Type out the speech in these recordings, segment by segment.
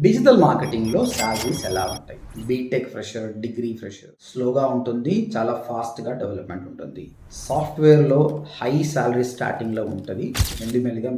Digital మార్కెటింగ్లో salaries ఎలా ఉంటాయి? BTech fresher, degree fresher స్లోగా ఉంటుంది, చాలా ఫాస్ట్గా డెవలప్మెంట్ ఉంటుంది. సాఫ్ట్వేర్లో హై శాలరీ స్టార్టింగ్లో ఉంటుంది, మెల్లిమెల్లిగా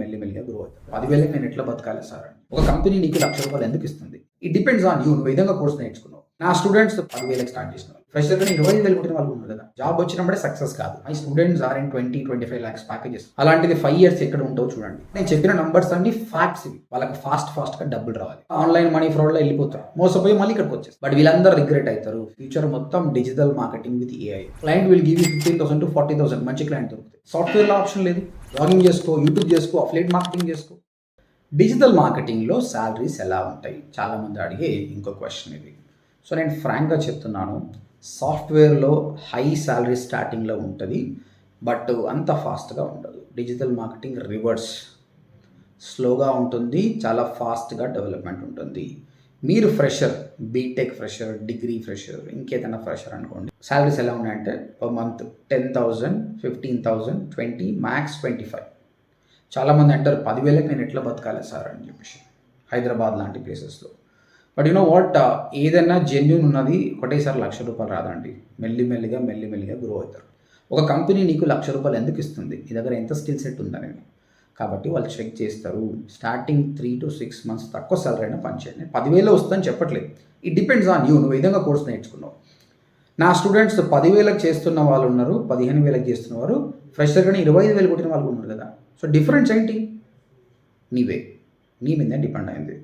గ్రో అవుతుంది. 10,000కి నేను ఎట్లా బతకాలి సార్? ఒక కంపెనీ నీకు ₹1,00,000 ఎందుకు ఇస్తుంది? It depends on you. నువ్వు విధంగా కోర్స్ నేర్చుకున్నావు. నా స్టూడెంట్స్ 10,000కి స్టార్ట్ చేసిన ఫ్రెషర్ కానీ 25,000 కొట్టిన వాళ్ళు ఉన్నారు కదా. జాబ్ వచ్చినప్పుడే సక్సెస్ కాదు. My students are in 20-25 lakhs packages. అలాంటిది 5 years ఎక్కడ ఉంటావు చూడండి. నేను చెప్పిన నంబర్స్ అన్ని ఫ్యాక్ట్స్ ఇవి. వాళ్ళకి ఫాస్ట్ గా డబ్బులు రావాలి. ఆన్లైన్ మనీ ఫ్రాడ్ లో వెళ్ళిపోతారు, మోసపోయి మళ్ళీ ఇక్కడికి వచ్చేస్తారు. బట్ వీళ్ళందరూ రిగ్రెట్ అవుతారు. ఫ్యూచర్ మొత్తం digital marketing with AI. Client will give you 15,000 to 40,000. మంచి క్లయింట్ దొరుకుతాయి. సాఫ్ట్వేర్ లో ఆప్షన్ లేదు. లాగింగ్ చేసుకో, యూట్యూబ్ చేసుకో, అఫిలియేట్ మార్కెటింగ్ చేసుకో. డిజిటల్ మార్కెటింగ్లో శాలరీస్ ఎలా ఉంటాయి? చాలామంది అడిగే ఇంకో క్వశ్చన్ ఇది. సో నేను ఫ్రాంక్గా చెప్తున్నాను, సాఫ్ట్వేర్లో హై శాలరీ స్టార్టింగ్లో ఉంటుంది, బట్ అంత ఫాస్ట్గా ఉండదు. డిజిటల్ మార్కెటింగ్ రివర్స్, స్లోగా ఉంటుంది, చాలా ఫాస్ట్గా డెవలప్మెంట్ ఉంటుంది. మీరు fresher, BTech fresher, degree fresher, ఇంకేదైనా ఫ్రెషర్ అనుకోండి. శాలరీస్ ఎలా ఉన్నాయంటే ఒక మంత్ 10,000, 15,000, 20, మ్యాక్స్ 25. చాలామంది అంటారు 10,000కి నేను ఎట్లా బతకాలి సార్ అని చెప్పేసి, హైదరాబాద్ లాంటి ప్లేసెస్లో. బట్ యునో వాట్, ఏదైనా జెన్యున్ ఉన్నది ఒకటేసారి ₹1,00,000 రాదండి. మెల్లిమెల్లిగా గ్రో అవుతారు. ఒక కంపెనీ నీకు ₹1,00,000 ఎందుకు ఇస్తుంది? నీ దగ్గర ఎంత స్కిల్ సెట్ ఉందని. కాబట్టి వాళ్ళు చెక్ చేస్తారు. స్టార్టింగ్ 3 to 6 months తక్కువ సాలరీ అయినా పనిచేయండి. 10,000 వస్తుందని చెప్పట్లేదు. It depends on you. నువ్వు విధంగా కోర్స్ నేర్చుకున్నావు. నా స్టూడెంట్స్ 10,000కి చేస్తున్న వాళ్ళు ఉన్నారు, 15,000కి చేస్తున్నవారు, ఫ్రెషర్ కానీ 25,000 కొట్టిన వాళ్ళు ఉన్నారు కదా. సో డిఫరెన్స్ ఏంటి? నీ మీద డిపెండ్ అయింది.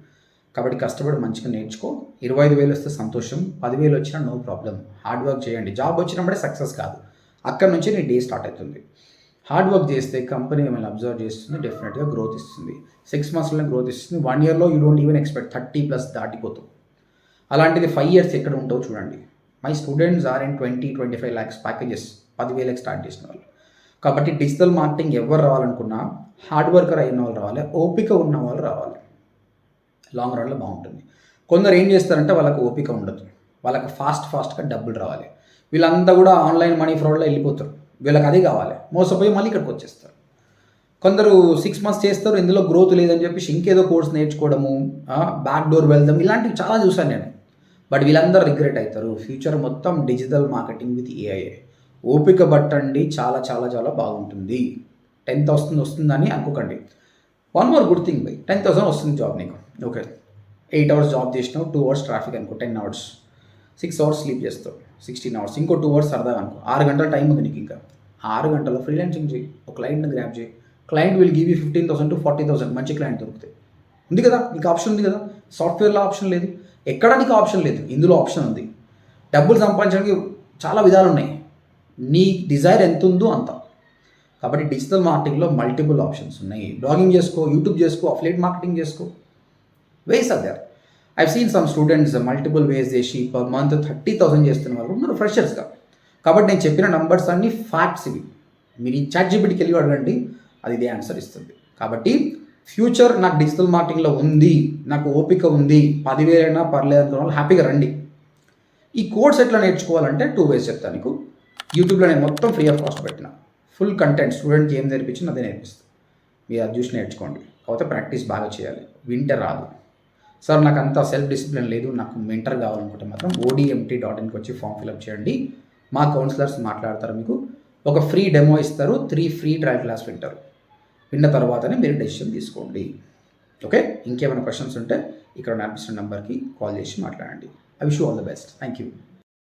కాబట్టి కష్టపడి మంచిగా నేర్చుకో. 25,000 వస్తే సంతోషం, 10,000 వచ్చినా నో ప్రాబ్లం. హార్డ్ వర్క్ చేయండి. జాబ్ వచ్చినప్పుడే సక్సెస్ కాదు, అక్కడ నుంచి నీ డే స్టార్ట్ అవుతుంది. హార్డ్ వర్క్ చేస్తే కంపెనీ మిమ్మల్ని అబ్జర్వ్ చేస్తుంది, డెఫినెట్గా గ్రోత్ ఇస్తుంది. 6 monthsలో గ్రోత్ ఇస్తుంది. 1 yearలో యూ డోంట్ ఈవెన్ ఎక్స్పెక్ట్ 30+ దాటిపోతావు. అలాంటిది 5 years ఎక్కడ ఉంటావు చూడండి. My students are in 20-25 lakhs packages. 10,000కి స్టార్ట్ చేసిన వాళ్ళు. కాబట్టి డిజిటల్ మార్కెటింగ్ ఎవరు రావాలనుకున్నా హార్డ్ వర్కర్ అయిన వాళ్ళు రావాలి, ఓపిక ఉన్న వాళ్ళు రావాలి. లాంగ్ రన్లో బాగుంటుంది. కొందరు ఏం చేస్తారంటే వాళ్ళకి ఓపిక ఉండదు, వాళ్ళకి ఫాస్ట్గా డబ్బులు రావాలి. వీళ్ళంతా కూడా ఆన్లైన్ మనీ ఫ్రాడ్లో వెళ్ళిపోతారు. వీళ్ళకి అది కావాలి, మోసపోయి మళ్ళీ ఇక్కడికి వచ్చేస్తారు. కొందరు 6 months చేస్తారు, ఇందులో గ్రోత్ లేదని చెప్పేసి ఇంకేదో కోర్స్ నేర్చుకోవడము, బ్యాక్ డోర్ వెళ్దాం, ఇలాంటివి చాలా చూసాను నేను. బట్ వీళ్ళందరూ రిగ్రెట్ అవుతారు. ఫ్యూచర్ మొత్తం డిజిటల్ మార్కెటింగ్ విత్ ఏఐ. ఓపిక పట్టండి, చాలా చాలా చాలా బాగుంటుంది. 10,000 వస్తుందని అనుకోకండి. One more good thing by, 10,000 వస్తుంది జాబ్ నీకు. ఓకే, 8 hours జాబ్ చేసినావు, 2 hours ట్రాఫిక్ అనుకో, 10 hours, 6 hours స్లీప్ చేస్తావు, 16 hours, ఇంకో 2 hours సరదాగా అనుకో, 6 గంటల టైం ఉంది నీకు. ఇంకా 6 గంటల్లో ఫ్రీలాన్సింగ్ చేయి, ఒక క్లయింట్ని గ్రాప్ చేయి. Client will give you 15,000 to 40,000. మంచి క్లయింట్ దొరుకుతాయి. ఉంది కదా, నీకు ఆప్షన్ ఉంది కదా. సాఫ్ట్వేర్లో ఆప్షన్ లేదు, ఎక్కడ నీకు ఆప్షన్ లేదు, ఇందులో ఆప్షన్ ఉంది. డబ్బులు సంపాదించడానికి చాలా విధాలు ఉన్నాయి. నీ డిజైర్ ఎంత ఉందో అంత. కాబట్టి డిజిటల్ మార్కెటింగ్లో మల్టిపుల్ ఆప్షన్స్ ఉన్నాయి. బ్లాగింగ్ చేసుకో, యూట్యూబ్ చేసుకో, అఫిలియేట్ మార్కెటింగ్ చేసుకో. Ways are there. I've seen some students multiple ways చేసి పర్ మంత్ 30,000 చేస్తున్న వాళ్ళు ఉన్నారు ఫ్రెషర్స్గా. కాబట్టి నేను చెప్పిన నంబర్స్ అన్ని ఫ్యాక్ట్స్ ఇవి. మీరు ఈ ChatGPTకి వెళ్ళి అడగండి, అది ఇదే ఆన్సర్ ఇస్తుంది. కాబట్టి ఫ్యూచర్ నాకు డిజిటల్ మార్కెటింగ్లో ఉంది, నాకు ఓపిక ఉంది, 10,000 అయినా పర్లేదు అనుకున్న వాళ్ళు హ్యాపీగా రండి. ఈ కోర్స్ ఎట్లా నేర్చుకోవాలంటే 2 ways చెప్తాను నీకు. యూట్యూబ్లో నేను మొత్తం ఫ్రీ ఆఫ్ కాస్ట్ పెట్టిన ఫుల్ కంటెంట్. స్టూడెంట్కి ఏం నేర్పించింది అదే నేర్పిస్తాను. మీరు అది చూసి నేర్చుకోండి. కాకపోతే ప్రాక్టీస్ బాగా చేయాలి, వింటే రాదు. సార్ నాకు అంత సెల్ఫ్ డిసిప్లిన్ లేదు, నాకు మెంటర్ కావాలనుకుంటే మాత్రం odmt.inకి వచ్చి ఫామ్ ఫిల్అప్ చేయండి. మా కౌన్సిలర్స్ మాట్లాడతారు, మీకు ఒక ఫ్రీ డెమో ఇస్తారు, 3 free ట్రయల్ క్లాస్ వింటారు. విన్న తర్వాతనే మీరు డెసిషన్ తీసుకోండి. ఓకే, ఇంకేమైనా క్వశ్చన్స్ ఉంటే ఇక్కడ కనిపిస్తున్న నెంబర్కి కాల్ చేసి మాట్లాడండి. I wish you all the best. Thank you.